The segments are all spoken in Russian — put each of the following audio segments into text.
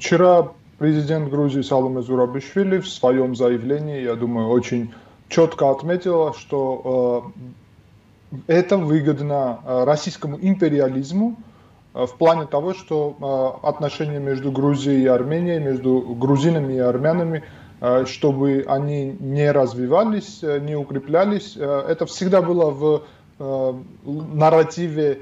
Вчера президент Грузии Саломе Зурабишвили в своем заявлении, я думаю, очень четко отметила, что это выгодно российскому империализму в плане того, что отношения между Грузией и Арменией, между грузинами и армянами, чтобы они не развивались, не укреплялись. Это всегда было в нарративе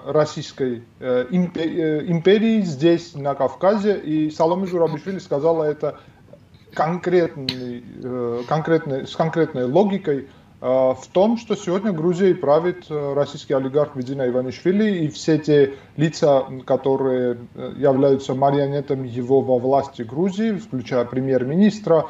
Российской империи здесь, на Кавказе, и Саломе Зурабишвили сказала это с конкретной логикой в том, что сегодня Грузией правит российский олигарх Видина Иванишвили, и все те лица, которые являются марионетами его во власти Грузии, включая премьер-министра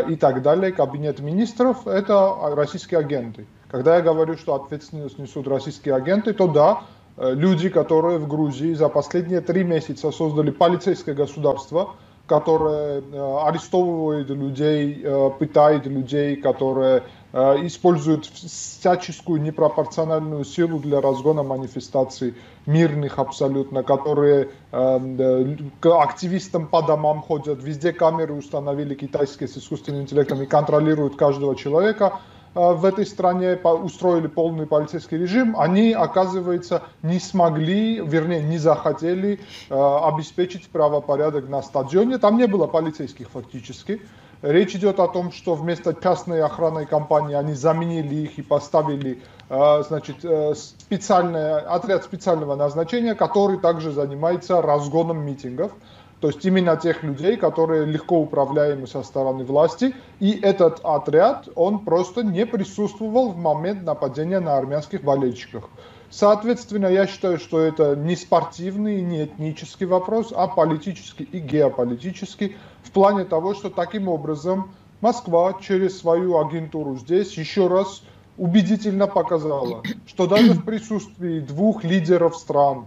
и так далее, кабинет министров, это российские агенты. Когда я говорю, что ответственность несут российские агенты, то да, люди, которые в Грузии за последние 3 месяца создали полицейское государство, которое арестовывает людей, пытает людей, которые используют всяческую непропорциональную силу для разгона манифестаций, мирных абсолютно, которые к активистам по домам ходят, везде камеры установили китайские с искусственным интеллектом и контролируют каждого человека в этой стране, устроили полный полицейский режим, они, оказывается, не смогли, вернее, не захотели обеспечить правопорядок на стадионе. Там не было полицейских фактически. Речь идет о том, что вместо частной охранной компании они заменили их и поставили значит, отряд специального назначения, который также занимается разгоном митингов. То есть именно тех людей, которые легко управляемы со стороны власти. И этот отряд, он просто не присутствовал в момент нападения на армянских болельщиков. Соответственно, я считаю, что это не спортивный, не этнический вопрос, а политический и геополитический. В плане того, что таким образом Москва через свою агентуру здесь еще раз убедительно показала, что даже в присутствии двух лидеров стран,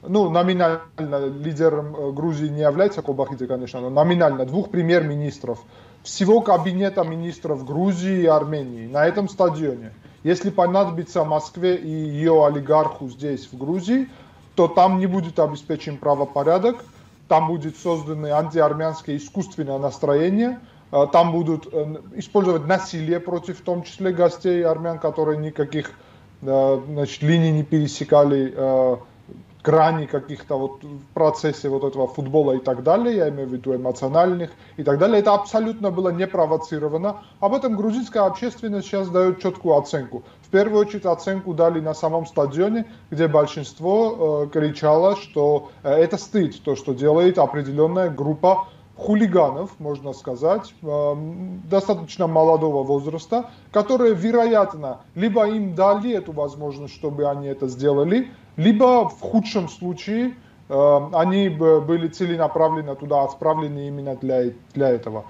ну, номинально лидером Грузии не является Кобахидзе, конечно, но номинально двух премьер-министров, всего кабинета министров Грузии и Армении на этом стадионе. Если понадобится Москве и ее олигарху здесь, в Грузии, то там не будет обеспечен правопорядок, там будет создано антиармянское искусственное настроение, там будут использовать насилие против, в том числе, гостей армян, которые никаких значит, линий не пересекали, грани каких-то вот в процессе вот этого футбола и так далее, я имею в виду эмоциональных и так далее. Это абсолютно было не провоцировано. Об этом грузинская общественность сейчас дает четкую оценку. В первую очередь оценку дали на самом стадионе, где большинство кричало, что это стыд, то, что делает определенная группа хулиганов, можно сказать, достаточно молодого возраста, которые, вероятно, либо им дали эту возможность, чтобы они это сделали, либо в худшем случае они были целенаправленно туда отправлены именно для этого.